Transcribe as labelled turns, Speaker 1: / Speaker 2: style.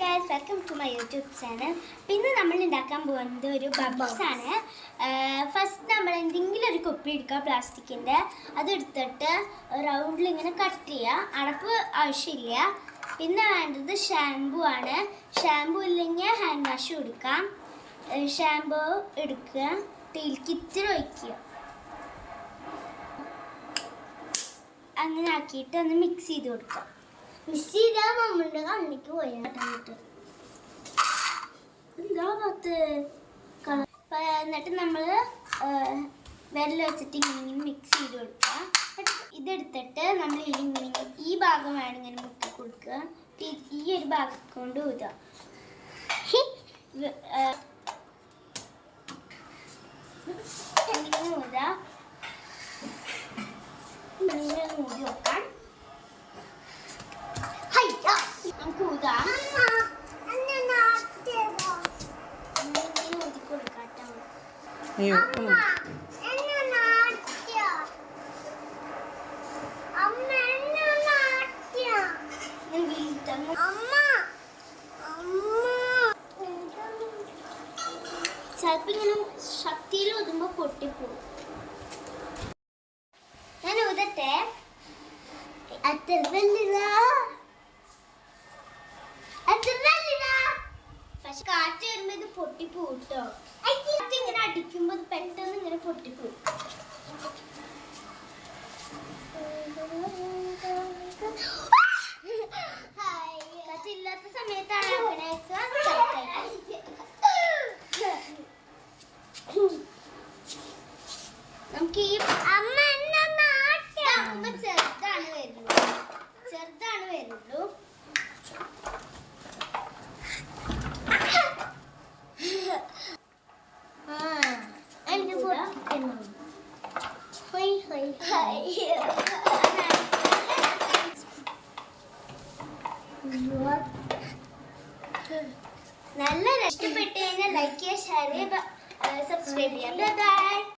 Speaker 1: guys, welcome to my YouTube channel. പിന്നെ നമ്മൾ ഉണ്ടാക്കാൻ പോകുന്നത് ഒരു ബബ്ബ്സ് ആണ്. ഫസ്റ്റ് നമ്മൾ എന്തെങ്കിലും ഒരു കുപ്പി എടുക്കുക പ്ലാസ്റ്റിക്കിന്റെ. അത് എടുത്തിട്ട് റൗണ്ടിൽ ഇങ്ങനെ കട്ട് ചെയ്യുക. അടപ്പ് ആവശ്യമില്ല. പിന്നെ വേണ്ടത് ഷാംപൂ ആണ്. ഷാംപൂ ഇല്ലെങ്കിൽ ഹാൻഡ് വാഷ് എടുക്കാം. ഷാംപൂ എടുക്കുക, ഇതിലേക്ക് ഇത്തിരി ഒഴിക്കുക. അങ്ങനെ ആക്കിയിട്ട് ഒന്ന് മിക്സ് ചെയ്ത് കൊടുക്കാം. മിക്സ് ചെയ്താൽ നമ്മളുടെ കണ്ണിക്ക് പോയിട്ട് എന്നിട്ട് നമ്മൾ വിരൽ വെച്ചിട്ട് ഇങ്ങനെ മിക്സ് ചെയ്ത് കൊടുക്കുക. ഇതെടുത്തിട്ട് നമ്മൾ ഇങ്ങനെ ഈ ഭാഗം വേണം ഇങ്ങനെ മുക്കി കൊടുക്കുക. ഈ ഒരു ഭാഗം കൊണ്ട് ഊതുക. ഇങ്ങനെ ഊതുക. ഇങ്ങനെ ഊതി വെക്കാം. നമുക്ക് ഊതാം. ഊതി കൊടുക്കാട്ടോ. ചിലപ്പോ ഇങ്ങനെ ശക്തിയിൽ ഊതുമ്പോ പൊട്ടിപ്പോകും. ഞാൻ ഊതട്ടെ. പക്ഷെ കാറ്റ് വരുമ്പോ ഇത് പൊട്ടിപ്പോവും കേട്ടോ. ഇങ്ങനെ അടിക്കുമ്പോ ഇത് പെട്ടെന്ന് ഇങ്ങനെ പൊട്ടിപ്പോവും. കാറ്റില്ലാത്ത സമയത്താണ് നമുക്ക് ഈ ചെറുതാണ് വരുള്ളൂ. നല്ല ഇഷ്ടപ്പെട്ട് കഴിഞ്ഞാൽ ലൈക്ക് ചെയ്യുക, ഷെയർ ചെയ്യുക, സബ്സ്ക്രൈബ് ചെയ്യുക. Bye bye.